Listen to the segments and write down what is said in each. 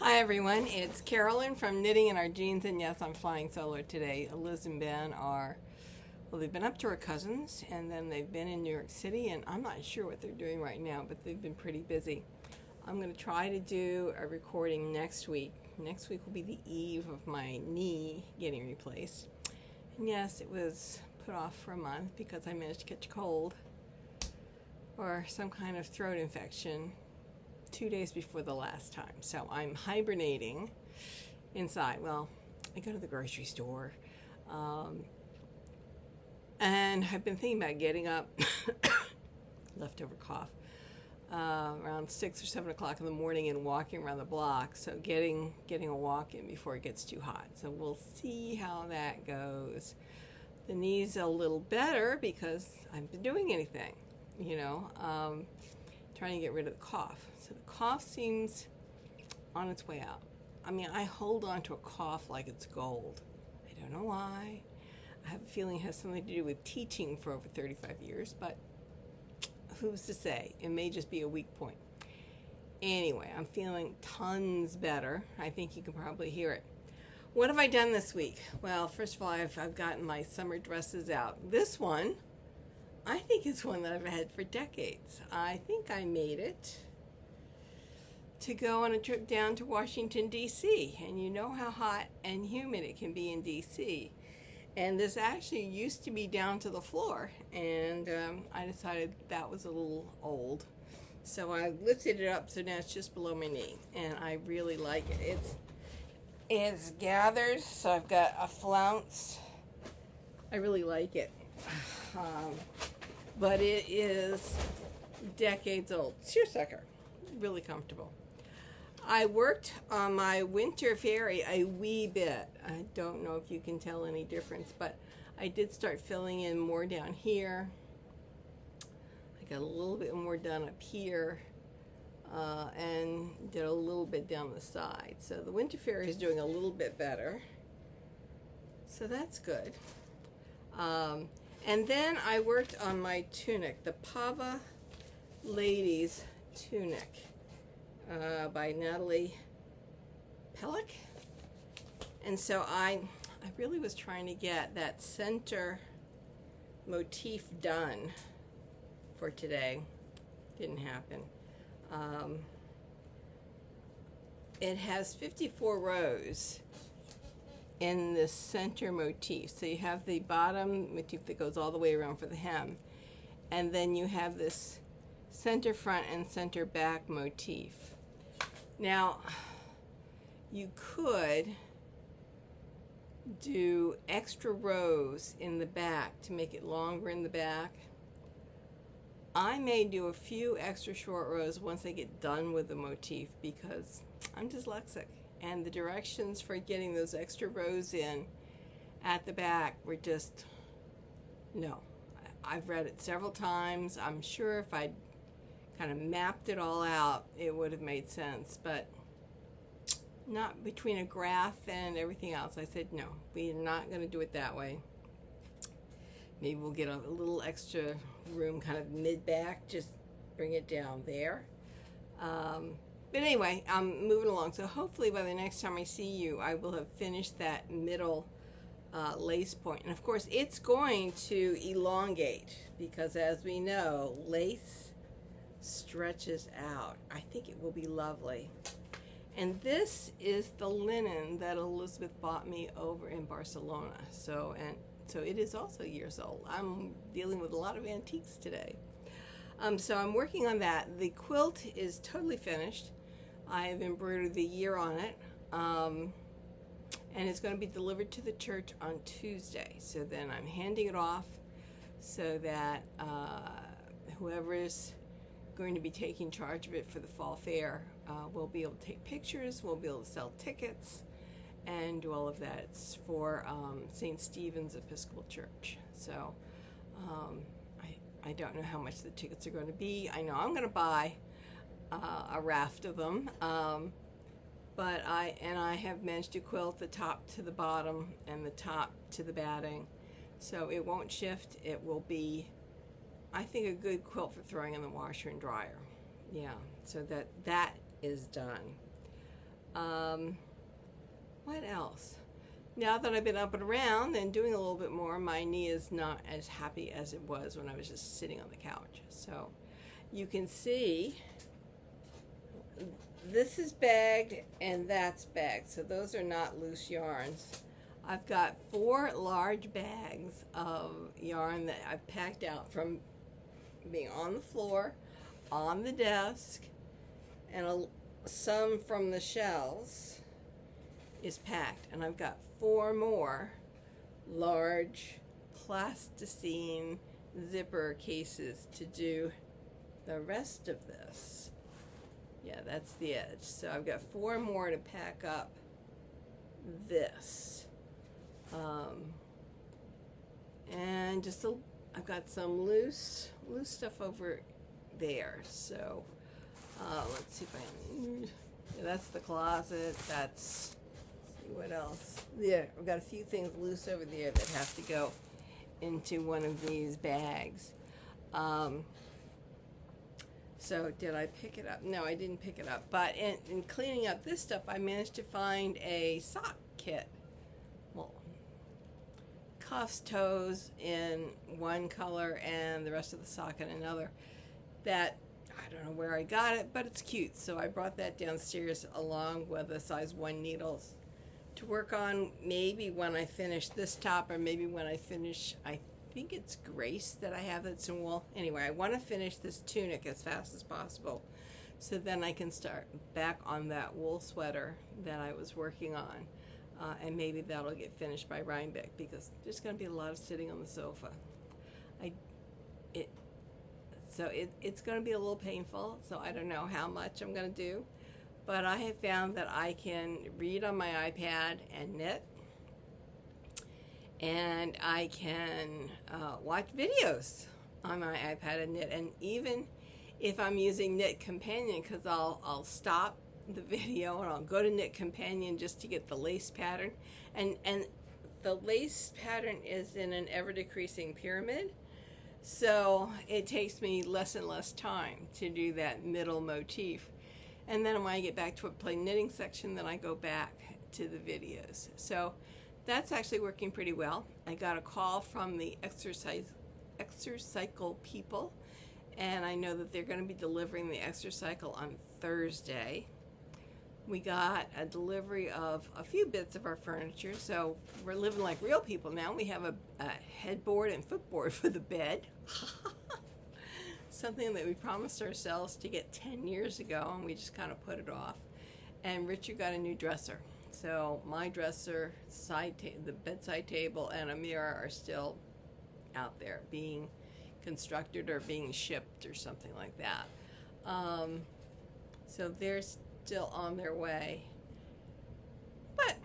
Hi everyone, it's Carolyn from Knitting in Our Jeans, and yes, I'm flying solo today. Liz and Ben are, well, they've been up to our cousins, and then they've been in New York City, and I'm not sure what they're doing right now, but they've been pretty busy. I'm going to try to do a recording next week. Next week will be the eve of my knee getting replaced. And yes, it was put off for a month because I managed to catch a cold or some kind of throat infection 2 days before the last time. So I'm hibernating inside. Well, I go to the grocery store. And I've been thinking about getting up, leftover cough, around 6 or 7 o'clock in the morning and walking around the block. So getting a walk in before it gets too hot. So we'll see how that goes. The knee's a little better because I haven't been doing anything, trying to get rid of the cough. So the cough seems on its way out. I mean, I hold on to a cough like it's gold. I don't know why. I have a feeling it has something to do with teaching for over 35 years, but who's to say? It may just be a weak point. Anyway, I'm feeling tons better. I think you can probably hear it. What have I done this week? Well, first of all, I've gotten my summer dresses out. This one, I think it's one that I've had for decades. I think I made it to go on a trip down to Washington, D.C. And you know how hot and humid it can be in D.C. And this actually used to be down to the floor. And I decided that was a little old. So I lifted it up so now it's just below my knee. And I really like it. It's gathered, so I've got a flounce. I really like it. But it is decades old. Seersucker. Really comfortable. I worked on my winter fairy a wee bit. I don't know if you can tell any difference, but I did start filling in more down here. I got a little bit more done up here, and did a little bit down the side. So the winter fairy is doing a little bit better. So that's good. And then I worked on my tunic, the Pava Ladies tunic by Natalie Pelykh. And so I really was trying to get that center motif done for today. Didn't happen. It has 54 rows in the center motif. So you have the bottom motif that goes all the way around for the hem, and then you have this center front and center back motif. Now, you could do extra rows in the back to make it longer in the back. I may do a few extra short rows once I get done with the motif because I'm dyslexic. And the directions for getting those extra rows in at the back were just, no. I've read it several times. I'm sure if I'd kind of mapped it all out, it would have made sense. But not between a graph and everything else. I said, no, we're not going to do it that way. Maybe we'll get a little extra room kind of mid-back, just bring it down there. But anyway, I'm moving along. So hopefully by the next time I see you, I will have finished that middle lace point. And of course, it's going to elongate because as we know, lace stretches out. I think it will be lovely. And this is the linen that Elizabeth bought me over in Barcelona. So it is also years old. I'm dealing with a lot of antiques today. So I'm working on that. The quilt is totally finished. I have embroidered the year on it, and it's going to be delivered to the church on Tuesday. So then I'm handing it off so that whoever is going to be taking charge of it for the fall fair will be able to take pictures, we'll be able to sell tickets, and do all of that. It's for St. Stephen's Episcopal Church. So I don't know how much the tickets are going to be. I know I'm going to buy a raft of them, but I have managed to quilt the top to the bottom and the top to the batting, so it won't shift. It will be, I think, a good quilt for throwing in the washer and dryer. Yeah, so that is done. What else? Now that I've been up and around and doing a little bit more, my knee is not as happy as it was when I was just sitting on the couch. So you can see this is bagged and that's bagged. So those are not loose yarns. I've got 4 large bags of yarn that I've packed out from being on the floor, on the desk, and some from the shelves is packed. And I've got 4 more large plasticine zipper cases to do the rest of this. Yeah, that's the edge. So I've got 4 more to pack up this. And just I've got some loose stuff over there. So let's see if yeah, that's the closet. Let's see what else. Yeah, I've got a few things loose over there that have to go into one of these bags. So did I pick it up? No, I didn't pick it up. But in cleaning up this stuff, I managed to find a sock kit. Well, cuffs, toes in one color and the rest of the sock in another. That, I don't know where I got it, but it's cute. So I brought that downstairs along with the size 1 needles to work on maybe when I finish this top, or maybe when I finish, I think it's Grace that I have that's in wool. Anyway, I want to finish this tunic as fast as possible so then I can start back on that wool sweater that I was working on. And maybe that'll get finished by Rhinebeck, because there's going to be a lot of sitting on the sofa. It's going to be a little painful, so I don't know how much I'm going to do. But I have found that I can read on my iPad and knit. And I can watch videos on my iPad and knit. And even if I'm using Knit Companion, because I'll stop the video and I'll go to Knit Companion just to get the lace pattern. And the lace pattern is in an ever-decreasing pyramid. So it takes me less and less time to do that middle motif. And then when I get back to a plain knitting section, then I go back to the videos. So that's actually working pretty well. I got a call from the Exercycle people, and I know that they're going to be delivering the Exercycle on Thursday. We got a delivery of a few bits of our furniture, so we're living like real people now. We have a headboard and footboard for the bed. Something that we promised ourselves to get 10 years ago, and we just kind of put it off. And Richard got a new dresser. So my dresser, the bedside table, and a mirror are still out there being constructed or being shipped or something like that. So they're still on their way. But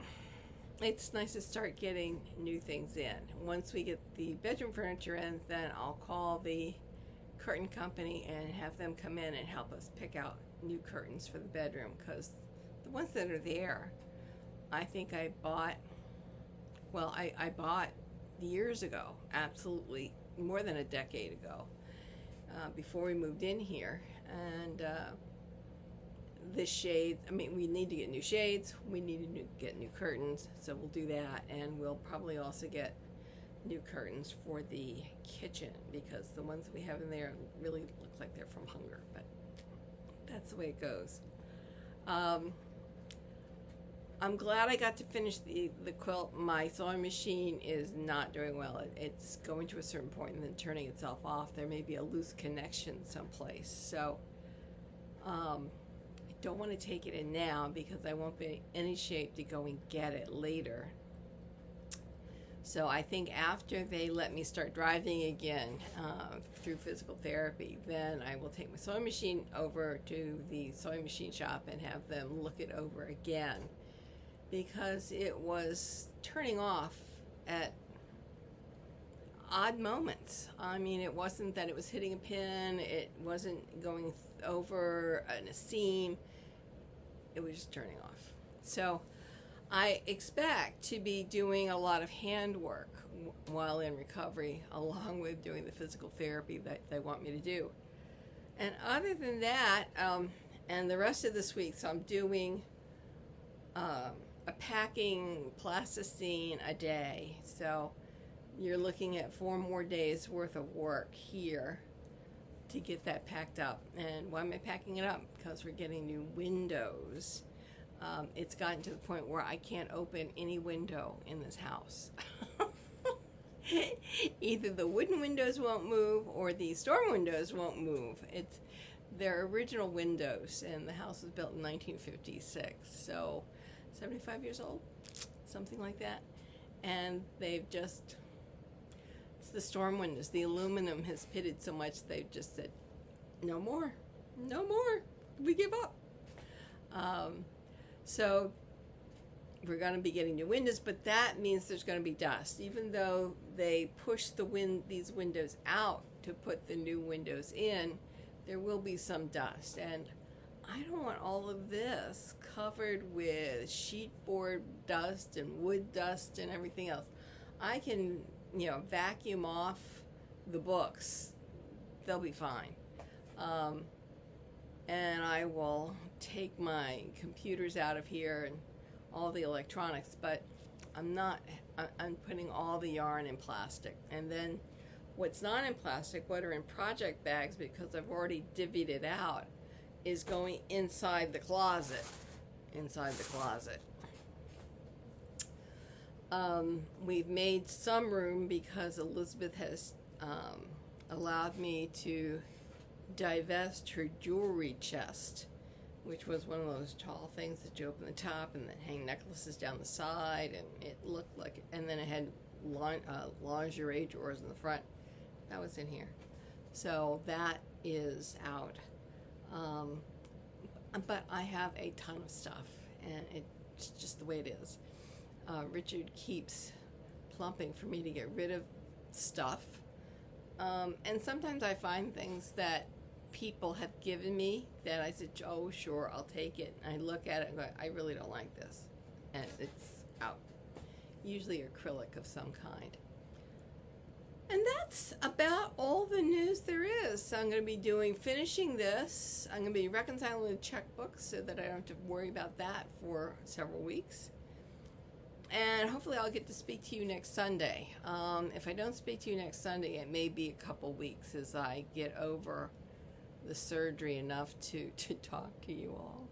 it's nice to start getting new things in. Once we get the bedroom furniture in, then I'll call the curtain company and have them come in and help us pick out new curtains for the bedroom, because the ones that are there, I think I bought years ago, absolutely more than a decade ago, before we moved in here. And the shades, I mean, we need to get new shades, we need to get new curtains, so we'll do that. And we'll probably also get new curtains for the kitchen, because the ones that we have in there really look like they're from hunger, but that's the way it goes. I'm glad I got to finish the quilt. My sewing machine is not doing well. It's going to a certain point and then turning itself off. There may be a loose connection someplace. So I don't want to take it in now, because I won't be in any shape to go and get it later. So I think after they let me start driving again through physical therapy, then I will take my sewing machine over to the sewing machine shop and have them look it over again, because it was turning off at odd moments. I mean, it wasn't that it was hitting a pin, it wasn't going over a seam, it was just turning off. So I expect to be doing a lot of handwork while in recovery, along with doing the physical therapy that they want me to do. And other than that, and the rest of this week, so I'm doing a packing plasticine a day. So you're looking at 4 more days worth of work here to get that packed up. And why am I packing it up? Because we're getting new windows. It's gotten to the point where I can't open any window in this house. Either the wooden windows won't move or the storm windows won't move. They're original windows, and the house was built in 1956, so 75 years old, something like that. And it's the storm windows. The aluminum has pitted so much they've just said, no more, no more, we give up. So we're going to be getting new windows, but that means there's going to be dust. Even though they push these windows out to put the new windows in, there will be some dust. And I don't want all of this covered with sheet board dust and wood dust and everything else. I can, vacuum off the books. They'll be fine. And I will take my computers out of here and all the electronics, but I'm putting all the yarn in plastic. And then what's not in plastic, what are in project bags, because I've already divvied it out, is going inside the closet. We've made some room because Elizabeth has allowed me to divest her jewelry chest, which was one of those tall things that you open the top and then hang necklaces down the side, and it looked like, and then it had lingerie drawers in the front. That was in here. So that is out. But I have a ton of stuff, and it's just the way it is. Richard keeps plumping for me to get rid of stuff. And sometimes I find things that people have given me that I said, oh, sure, I'll take it. And I look at it and go, I really don't like this. And it's out. Usually acrylic of some kind. And that's about all the news there is. So I'm going to be finishing this. I'm going to be reconciling the checkbooks so that I don't have to worry about that for several weeks. And hopefully I'll get to speak to you next Sunday. If I don't speak to you next Sunday, it may be a couple weeks as I get over the surgery enough to talk to you all.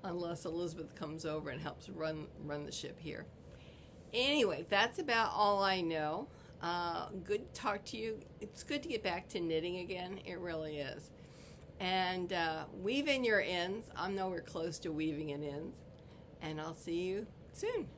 Unless Elizabeth comes over and helps run the ship here. Anyway, that's about all I know. Good to talk to you. It's good to get back to knitting again. It really is. And weave in your ends. I know we're close to weaving in ends. And I'll see you soon.